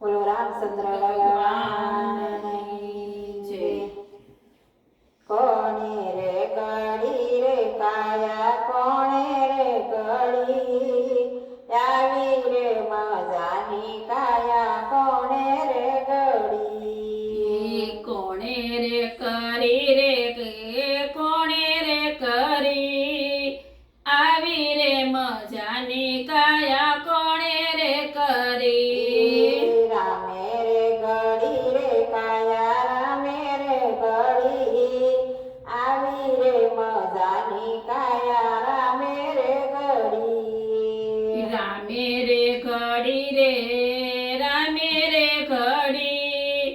બોલો રામચંદ્ર ભગવાનની જય। કોણે રે કડી રે કાયા કોણે રે કડી આવી રે મજાની કાયા કોણે રે ઘડી। કોણે રે કરી રે કે કોણે રે કરી આવી રે મજાની કાયા કોણે રે કરી। રામે રે ઘડી રે કાયા રામે રે ઘડી આવી રે મજાની કાયા રામે રે ઘડી। રામે રે ઘડી રે રામે રે ઘડી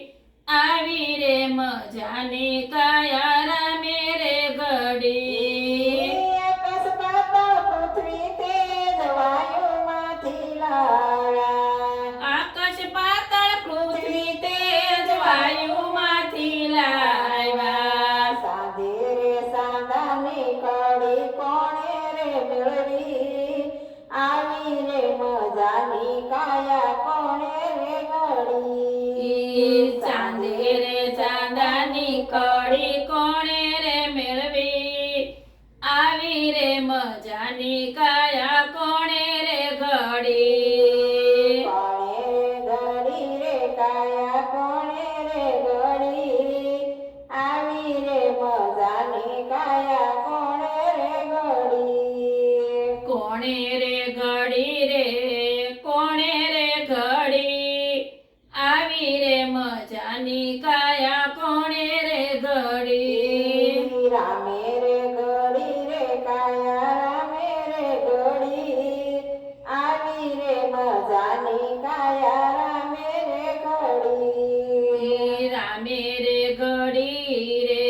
આવી રે મજાની કાયા રામે રે ઘડી। આકાશ પાતાળ પૃથ્વી તેજ વાયુમાંથી લાવ્યા। આકાશ પાતાળ પૃથ્વી તેજ વાયુમાંથી લાવ્યા। સાંજે રે સાંધાની કડી કોણે રે મેળવી આવી રે મજાની કાયા કોણે રે ઘડી। ચાંદે રે ચાંદાની કડી કોણે રે મેળવી આવી રે મજાની કાયા કોણે રે ઘડી। કોણે રે ઘડી રે કાયા કોણે રે ઘડી આવી રે મજાની કાયા કોણે રે ઘડી। કોણે રે ઘડી રે કોણે રે ઘડી આવી રે મજાની કાયા કોણે રે ઘડી। રામે રે ઘડી રે કાયા રામે રે ઘડી આવી રે મજાની કાયા રામે રે ઘડી। રામે રે ઘડી રે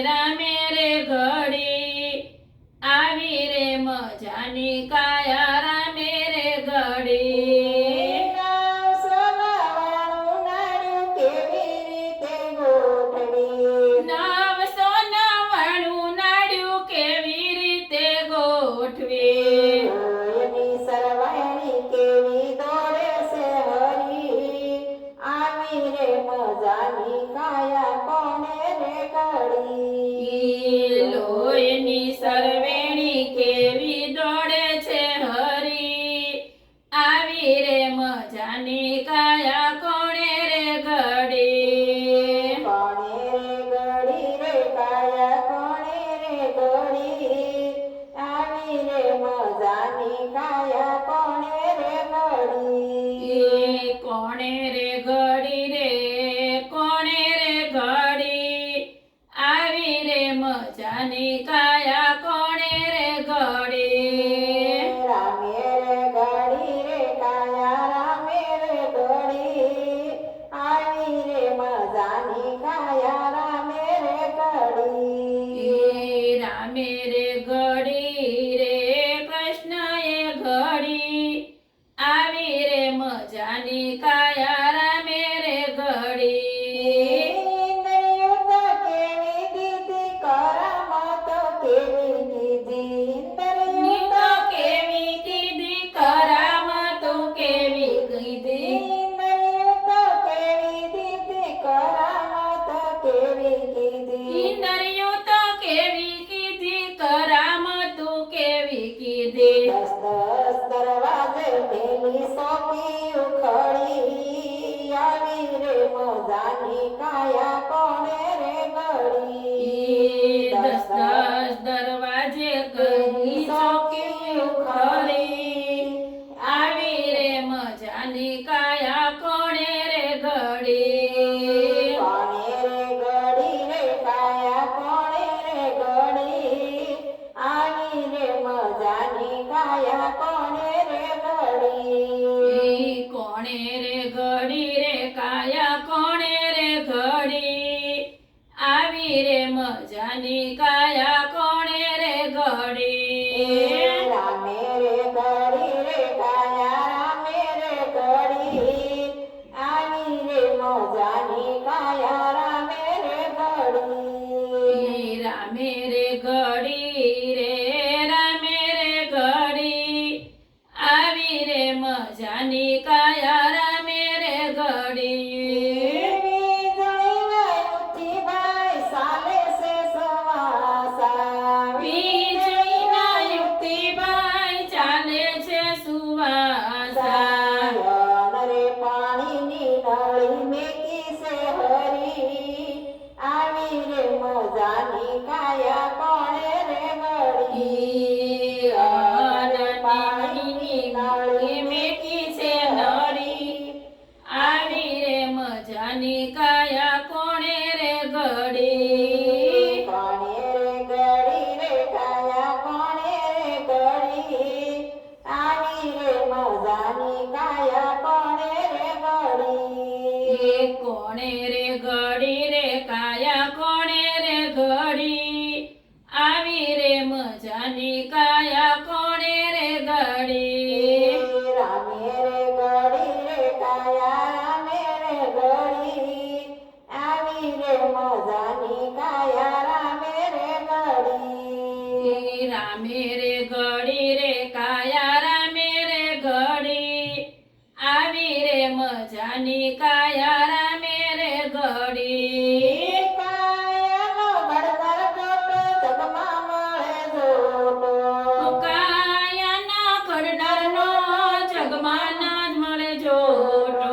રામે રે ઘડી આવી રે મજાની કાયા રામે રે ઘડી। નાવ સોનાવાળું નાળિયું કેવી રીતે ગોઠવી। નવ સોનાવાળું નાળિયું કેવી રીતે ગોઠવી। એની સરવાણી કેવી દોડે છે હરી આવી રે મજાની કાયા કોણે રે ઘડી। લોહીની સરવેણી કેવી દોડે છે હરી આવી રે મજાની કાયા કોણે રે ઘડી। કોણે રે ઘડી રે કાયા કોણે રે ઘડી આવી રે મજાની કાયા કોણે રે ઘડી। કોણે રે ઘડી રે કોણે રે ઘડી આવી રે મજાની કાયા કોણે રે ઘડી। રામે રે ઘડી રે કાયા રામે રે ઘડી આવી રે મજાની કાયા રામે રે ઘડી। રામે રે ઘડી રે કૃષ્ણએ ઘડી આવી રે મજાની કાયા રામે રે ઘડી। ઇન્દ્રિયો તો કેવી દીધી કરામત કેવી દીધી। ની ઇન્દ્રિયો તો કેવી કીધી કરામતો કેવી કીધી। ઇન્દ્રિયો તો કેવી દીધી કરામત કેવી દીધી। ઇન્દ્રિયો તો કેવી કીધી કરામતો કેવી કીધી। દસ દસ દરવાજે મેલી સોંપી ઉખડી આવી રે મજાની કાયા કોણે રે ઘડી। દસ દસ દરવાજે કઈ ચોકી ઉખડી આવી રે મજાની કાયા કોણે રે ઘડી। કોણે રે ઘડી રે કાયા કોણે રે ઘડી આવી રે મજાની કાયા કોણે રે ઘડી। કોણે રે ઘડી રે કાયા કોણે રે ઘડી આવી રે મજાની કાયા કોણે રે ઘડી। રામે રે ઘડી રે કાયા રામે રે ઘડી આવી રે મજાની કાયા રામે રે ઘડી। રામે રે ઘડી રે રામે રે ઘડી આવી રે મજાની કાયા રામે રે ઘડી। પાણીની નળી મેકી છે હરી આવી રે મજાની કાયા કોણે રે ઘડી પાણીની નળી મેકી છે નળી આવી રે મજાની કાયા કોણે રે ઘડી કોણે રે ઘડી રે કાયા કોણે રે ઘડી આવી રે મજાની કાયા કોણે રે ઘડી કોણે રે ઘડી રે કાયા કોણે રે ઘડી આવી રે મજાની કાયા કોણે રે ઘડી રામે રે ઘડી રે કાયા રામે રે ઘડી આવી રે મજાની કાયા રામે રે ઘડી રામે રે ઘડી રે કાયા રામે રે ઘડી આવી રે મજાની કાયા રામે રે ઘડી કાયાનો ઘડતર ગોટો જગમાં મળે જોટો કાયાના ખડડાનો જગમાં ના જ મળે જોટો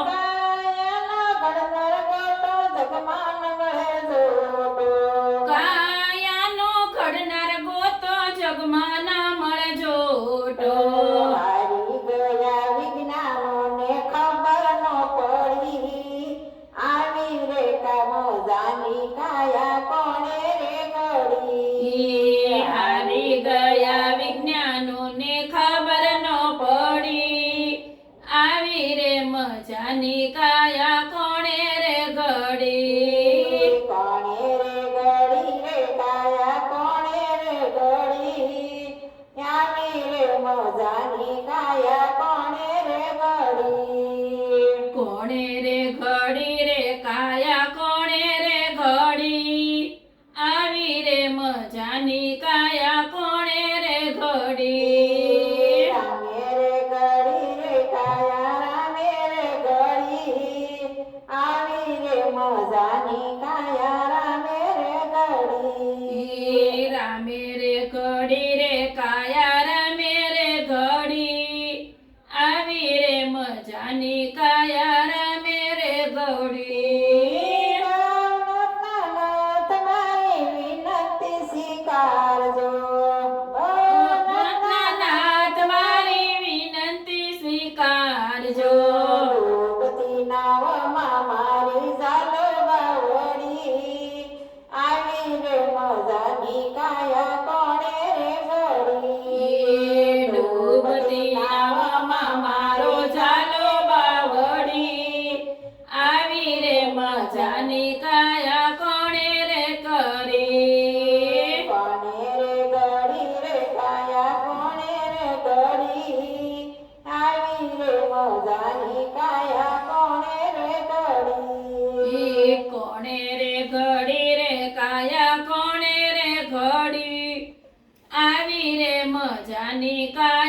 કાયાનો ઘડતર ગોટો જગમાં મળે જોટો કાયાનો ખડનાર ગોતો જગમાં ના મળે જોટો હારી ગયા વિજ્ઞાનોને ખબર નો પડી આવી રે મજાની કાયા કોણે રે ઘડી હારી ગયા વિજ્ઞાનોને ખબર ન પડી આવી રે મજાની કાયા કોણે રે ઘડી કોણે રે ઘડી રે કાયા કોણે રે ઘડી આવી રે મજાની કાયા કોણે રે ઘડી કોણે રે ઘડી રે કાયા કોણે રે ઘડી આવી રે મજાની કાયા કોણે રે ઘડી રામે રે ઘડી રે કાયા રામે રે ઘડી આવી રે મજાની કાયા રામે રે ઘડી રામે રે ઘડી રે કાયા રામે રે ઘડી આવી રે મજાની કાયા રામે રે ઘડી તમારી વિનંતી સ્વીકારજો નાથ મારી વિનંતી સ્વીકારજો ભૂપતિ નાવમાં મારી ઝાલો બાવડી આવી રે મજાની કાયા કોણે રે ઘડી ડૂબતી નાવમાં મારો ઝાલો બાવડી આવી રે મજાની કાયા કોણે રે કરી કોણે રે ઘડી રે કાયા કોણે રે ઘડી આવી રે મજાની કાયા કોણે રે ઘડી કોણે રે ઘડી રે કાયા કોણે રે ઘડી આવી રે મજાની કાયા